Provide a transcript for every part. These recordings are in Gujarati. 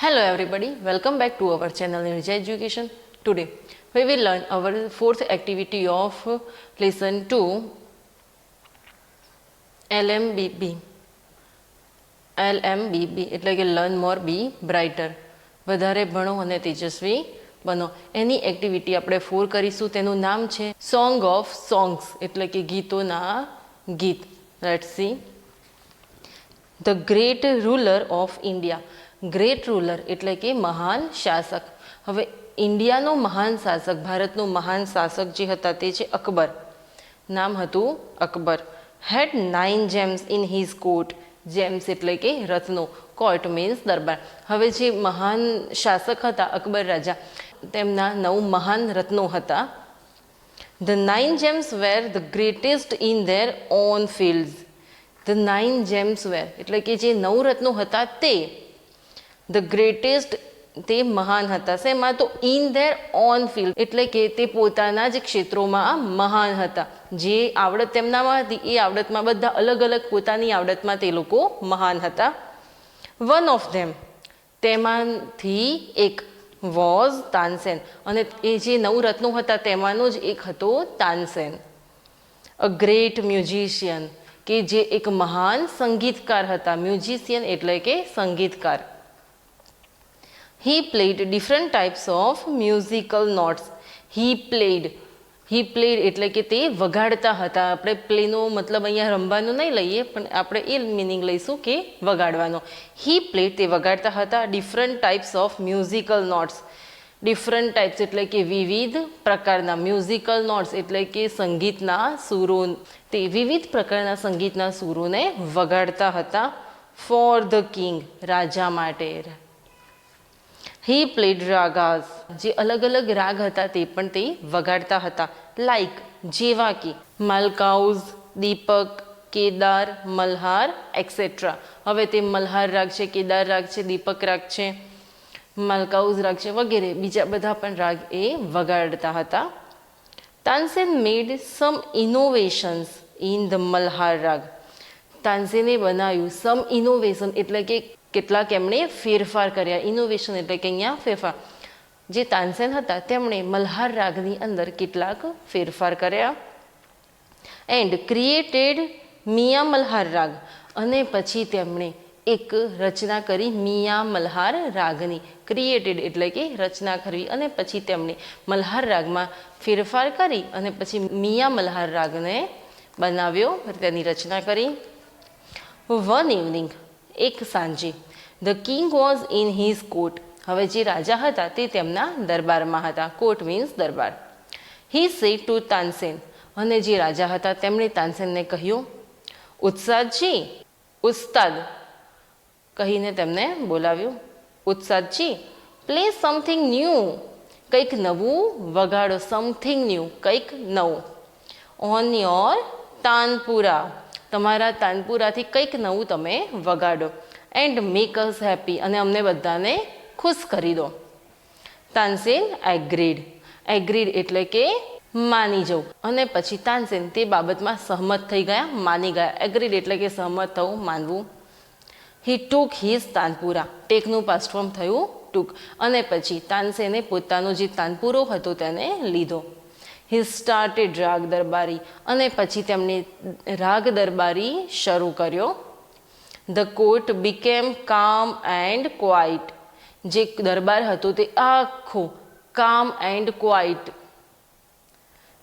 Hello everybody, welcome back to our channel Nirja Education. Today we will learn our fourth activity of lesson 2 LMBB. LMBB એટલે કે લર્ન મોર બી બ્રાઇટર, વધારે ભણો અને તેજસ્વી બનો. એની એક્ટિવિટી આપણે 4 કરીશું. તેનું નામ છે સોંગ ઓફ સોંગ્સ એટલે કે ગીતોના ગીત. Let's see. The great ruler of India. Great ruler એટલે કે મહાન શાસક. હવે ઇન્ડિયાનો મહાન શાસક, ભારતનો મહાન શાસક જે હતા તે છે અકબર. નામ હતું અકબર. હેડ 9 James in his court. James એટલે કે રત્નો, કોર્ટ મીન્સ દરબાર. હવે જે મહાન શાસક હતા અકબર રાજા, તેમના 9 મહાન રત્નો હતા. The 9 gems were the greatest in their own fields. The 9 gems were એટલે કે જે 9 રત્નો હતા તે ધ ગ્રેટેસ્ટ, તે મહાન હતા. શેમાં? તો ઇન ધેર ઓન ફિલ્ડ એટલે કે તે પોતાના જ ક્ષેત્રોમાં મહાન હતા. જે આવડત તેમનામાં હતી એ આવડતમાં બધા અલગ અલગ પોતાની આવડતમાં તે લોકો મહાન હતા. વન ઓફ ધેમ, તેમાંથી એક, વોઝ તાનસેન, અને એ જે 9 રત્નો હતા તેમાંનો જ એક હતો તાનસેન. અ ગ્રેટ મ્યુઝિશિયન, કે જે એક મહાન સંગીતકાર હતા. મ્યુઝિશિયન એટલે કે સંગીતકાર. He played different types of musical notes. He played એટલે કે તે વગાડતા હતા. આપણે પ્લેનો મતલબ અહીંયા રમવાનું નહીં લઈએ, પણ આપણે એ મિનિંગ લઈશું કે વગાડવાનો. He played, તે વગાડતા હતા. different types of musical notes. different types એટલે કે વિવિધ પ્રકારના. musical notes એટલે કે સંગીતના સૂરો. તે વિવિધ પ્રકારના સંગીતના સૂરોને વગાડતા હતા. for the king, રાજા માટે. He played ragas, જે અલગ અલગ રાગ હતા તે પણ તે વગાડતા હતા. લાઈક, જેવા કે માલકાઉઝ, દીપક, કેદાર, મલ્હાર એક્સેટ્રા. હવે તે મલ્હાર રાગ છે, કેદાર રાગ છે, દીપક રાગ છે, માલકાઉઝ રાગ છે વગેરે બીજા બધા પણ રાગ એ વગાડતા હતા. તાનસેન મેડ સમ ઇનોવેશન્સ ઇન ધ મલ્હાર રાગ. તાનસેને બનાવ્યું સમ ઇનોવેશન એટલે કે કેટલાક એમણે ફેરફાર કર્યા. ઇનોવેશન એટલે કે અહીંયા ફેરફાર. જે તાનસેન હતા તેમણે મલ્હાર રાગની અંદર કેટલાક ફેરફાર કર્યા. એન્ડ ક્રિએટેડ મિયા મલ્હાર રાગ, અને પછી તેમણે એક રચના કરી મિયા મલ્હાર રાગની. ક્રિએટેડ એટલે કે રચના કરવી, અને પછી તેમણે મલ્હાર રાગમાં ફેરફાર કરી અને પછી મિયા મલ્હાર રાગને બનાવ્યો, તેની રચના કરી. વન ઇવનિંગ, એક સાંજે, the king was in his court. હવે જે રાજા હતા તે તેમના દરબારમાં હતા. Court means Darbar. He said to Tansen, અને જે રાજા હતા તેમણે તાનસેનને કહ્યું, ઉત્સાદજી, ઉસ્તાદ કહીને તેમને બોલાવ્યું. ઉત્સાદજી, પ્લે સમથિંગ ન્યૂ, કંઈક નવું વગાડો. સમથિંગ ન્યૂ, કંઈક નવું. ઓન યોર તાનપુરા, તમારા તાનપુરાથી કંઈક નવું તમે વગાડો. એન્ડ મેક અસ હેપી, અને અમને બધાને ખુશ કરી દો. તાનસેન એગ્રીડ. એગ્રીડ એટલે કે માની જવું, અને પછી તાનસેન તે બાબતમાં સહમત થઈ ગયા, માની ગયા. એગ્રીડ એટલે કે સહમત થવું, માનવું. હી ટુક હિઝ તાનપુરા. ટેકનું પાસ્ટ ફોર્મ થયું ટુક, અને પછી તાનસેને પોતાનો જે તાનપુરો હતો તેને લીધો. હી સ્ટાર્ટેડ રાગ દરબારી, અને પછી તેમણે રાગ દરબારી શરૂ કર્યો. ધ કોર્ટ બીકેમ કામ એન્ડ ક્વાઇટ. જે દરબાર હતો તે આખો કામ એન્ડ ક્વાઇટ,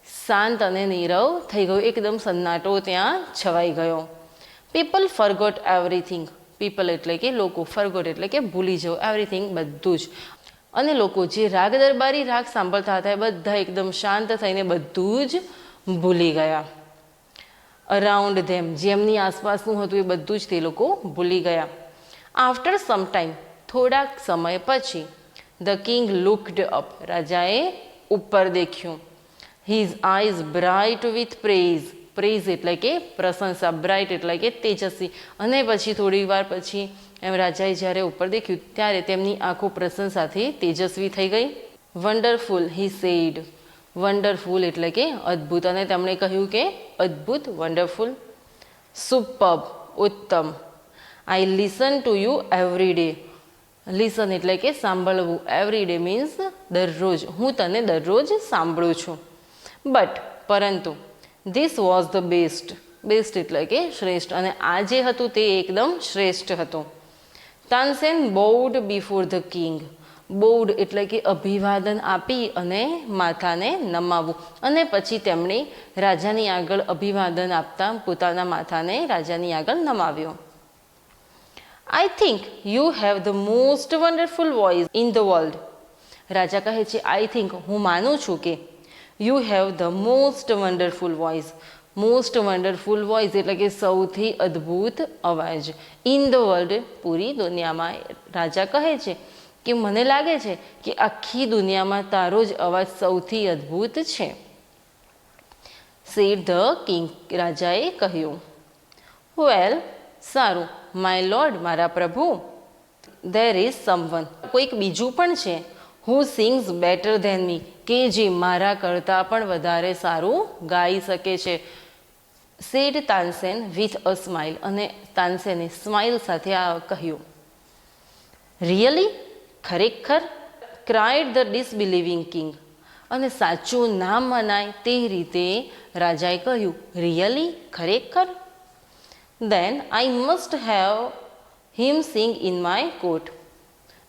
શાંત અને નીરવ થઈ ગયો. એકદમ સન્નાટો ત્યાં છવાઈ ગયો. People forgot everything. પીપલ એટલે કે લોકો, ફરગોટ એટલે કે ભૂલી જવું, એવરીથિંગ બધું જ. અને લોકો જે રાગ દરબારી રાગ સાંભળતા હતા એ બધા એકદમ શાંત થઈને બધું જ ભૂલી ગયા. અરાઉન્ડ ધેમ, જેમની આસપાસનું હતું એ બધું જ તે લોકો ભૂલી ગયા. આફ્ટર સમ ટાઈમ, થોડાક સમય પછી, ધ કિંગ લુકડ અપ, રાજાએ ઉપર દેખ્યું. His eyes bright with praise. Praise એટલે કે પ્રશંસા, બ્રાઇટ એટલે કે તેજસ્વી. અને પછી થોડી વાર પછી એમ રાજાએ જ્યારે ઉપર દેખ્યું ત્યારે તેમની આંખો પ્રશંસાથી તેજસ્વી થઈ ગઈ. Wonderful, he said. વન્ડરફુલ એટલે કે અદ્ભુત, અને તેમણે કહ્યું કે અદ્ભુત, વન્ડરફુલ. સુપર્બ, ઉત્તમ. I listen to you every day. Listen એટલે કે સાંભળવું. એવરી ડે મીન્સ દરરોજ, હું તને દરરોજ સાંભળું છું. બટ પરંતુ this was the best. Best એટલે કે શ્રેષ્ઠ, અને આ જે હતું તે એકદમ શ્રેષ્ઠ હતું. Tansen બોવડ before the king. બોવડ એટલે કે અભિવાદન આપી અને માથાને નમાવવું, અને પછી તેમણે રાજાની આગળ અભિવાદન આપતા પોતાના માથાને રાજાની આગળ નમાવ્યો. I think you have the most wonderful voice in the world. રાજા કહે છે આઈ થિંક, હું માનું છું કે you have the most wonderful voice. Most wonderful voice એટલે કે સૌથી અદ્ભુત અવાજ. ઇન ધ વર્લ્ડ પૂરી દુનિયામાં. રાજા કહે છે કે મને લાગે છે કે આખી દુનિયામાં તારો જ અવાજ સૌથી અદ્ભુત છે. Said the king. રાજાએ કહ્યું. વેલ, સારું. માય લોર્ડ, મારા પ્રભુ. There is someone. કોઈક બીજું પણ છે. Who sings better than me. કે જે મારા કરતાં પણ વધારે સારું ગાઈ શકે છે. Said Tansen with a smile. અને તાનસેને સ્માઇલ સાથે આ કહ્યું. રિયલી? ખરેખર? Cried the disbelieving king. અને સાચું ના મનાય તે રીતે રાજાએ કહ્યું. રિયલી? ખરેખર? Then I must have him sing in my court.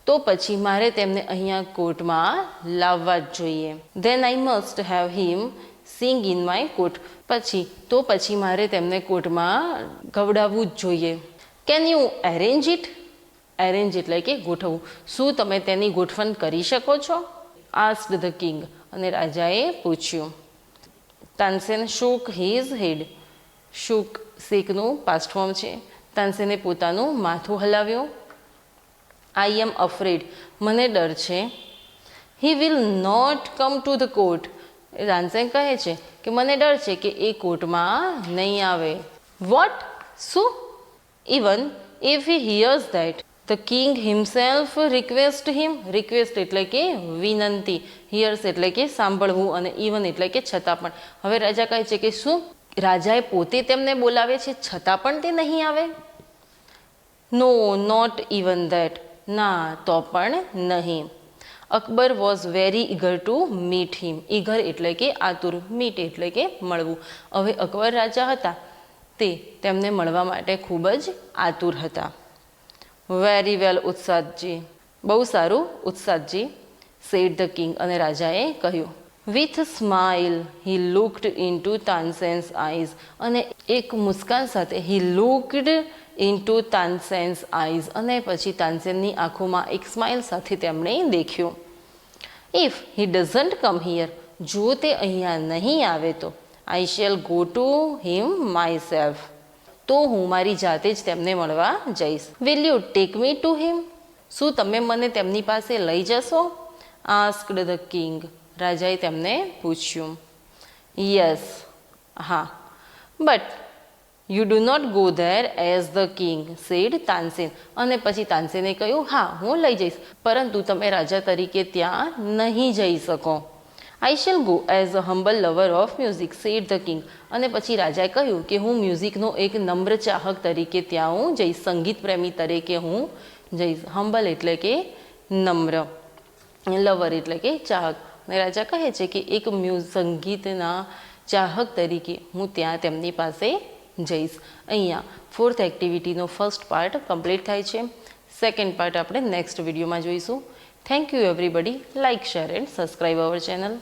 તો પછી મારે તેમને અહીંયા કોર્ટમાં લાવવા જ જોઈએ. Then I must have him sing in my court. પછી મારે તેમને કોર્ટમાં ગવડાવવું જ જોઈએ. Can you arrange it? Arrange એટલે કે ગોઠવવું. શું તમે તેની ગોઠવણ કરી શકો છો? Asked the king. અને રાજાએ પૂછ્યું. તાનસેન શોક હિઝ હેડ. શોક શેકનું પાસ્ટ ફોર્મ છે. તાનસેને પોતાનું માથું હલાવ્યું. આઈ એમ અફ્રેડ. મને ડર છે. He will not come to the court. Tansen કહે છે કે મને ડર છે કે એ કોર્ટમાં નહીં આવે. વોટ? શું? Even if he હિયર્સ that the king himself request him. Request એટલે કે વિનંતી. હિયર્સ એટલે કે સાંભળવું, અને ઇવન એટલે કે છતાં પણ. હવે રાજા કહે છે કે શું રાજાએ પોતે તેમને બોલાવે છે છતાં પણ તે નહીં આવે? નો, નોટ ઇવન ધેટ. ના, તો પણ નહીં. Akbar was very ઇગર to meet him. ઇગર એટલે કે આતુર, મીટ એટલે કે મળવું. હવે અકબર રાજા હતા તે તેમને મળવા માટે ખૂબ જ આતુર હતા. Very well Ustadji. બહુ સારું ઉત્સાદજી. Said the king. અને રાજાએ કહ્યું. With smile he looked into Tansen's eyes. અને એક મુસ્કાન સાથે he looked into Tansen's eyes. અને પછી તાનસેનની આંખોમાં એક સ્માઇલ સાથે તેમણે દેખ્યું. If he doesn't come here. જો તે અહીંયા નહીં આવે તો I shall go to him myself. તો હું મારી જાતે જ તેમને મળવા જઈશ. Will you take me to him. શું તમે મને તેમની પાસે લઈ જશો? Asked the king. રાજાએ તેમને પૂછ્યું. યસ, હા. But you do not go there as the king, said Tansen. અને પછી તાનસેને કહ્યું હા, હું લઈ જઈશ, પરંતુ તમે રાજા તરીકે ત્યાં નહીં જઈ શકો. I shall go as a humble lover of music, said the king. અને પછી રાજાએ કહ્યું કે હું મ્યુઝિકનો એક નમ્ર ચાહક તરીકે ત્યાં હું જઈશ, સંગીત પ્રેમી તરીકે હું જઈશ. હમ્બલ એટલે કે નમ્ર, લવર એટલે કે ચાહક. અને રાજા કહે છે કે એક સંગીતના ચાહક તરીકે હું ત્યાં તેમની પાસે જઈશ. અહીંયા 4th એક્ટિવિટીનો ફર્સ્ટ પાર્ટ કમ્પ્લીટ થાય છે. સેકન્ડ પાર્ટ આપણે નેક્સ્ટ વિડીયોમાં જોઈશું. Thank you everybody. Like, share and subscribe our channel.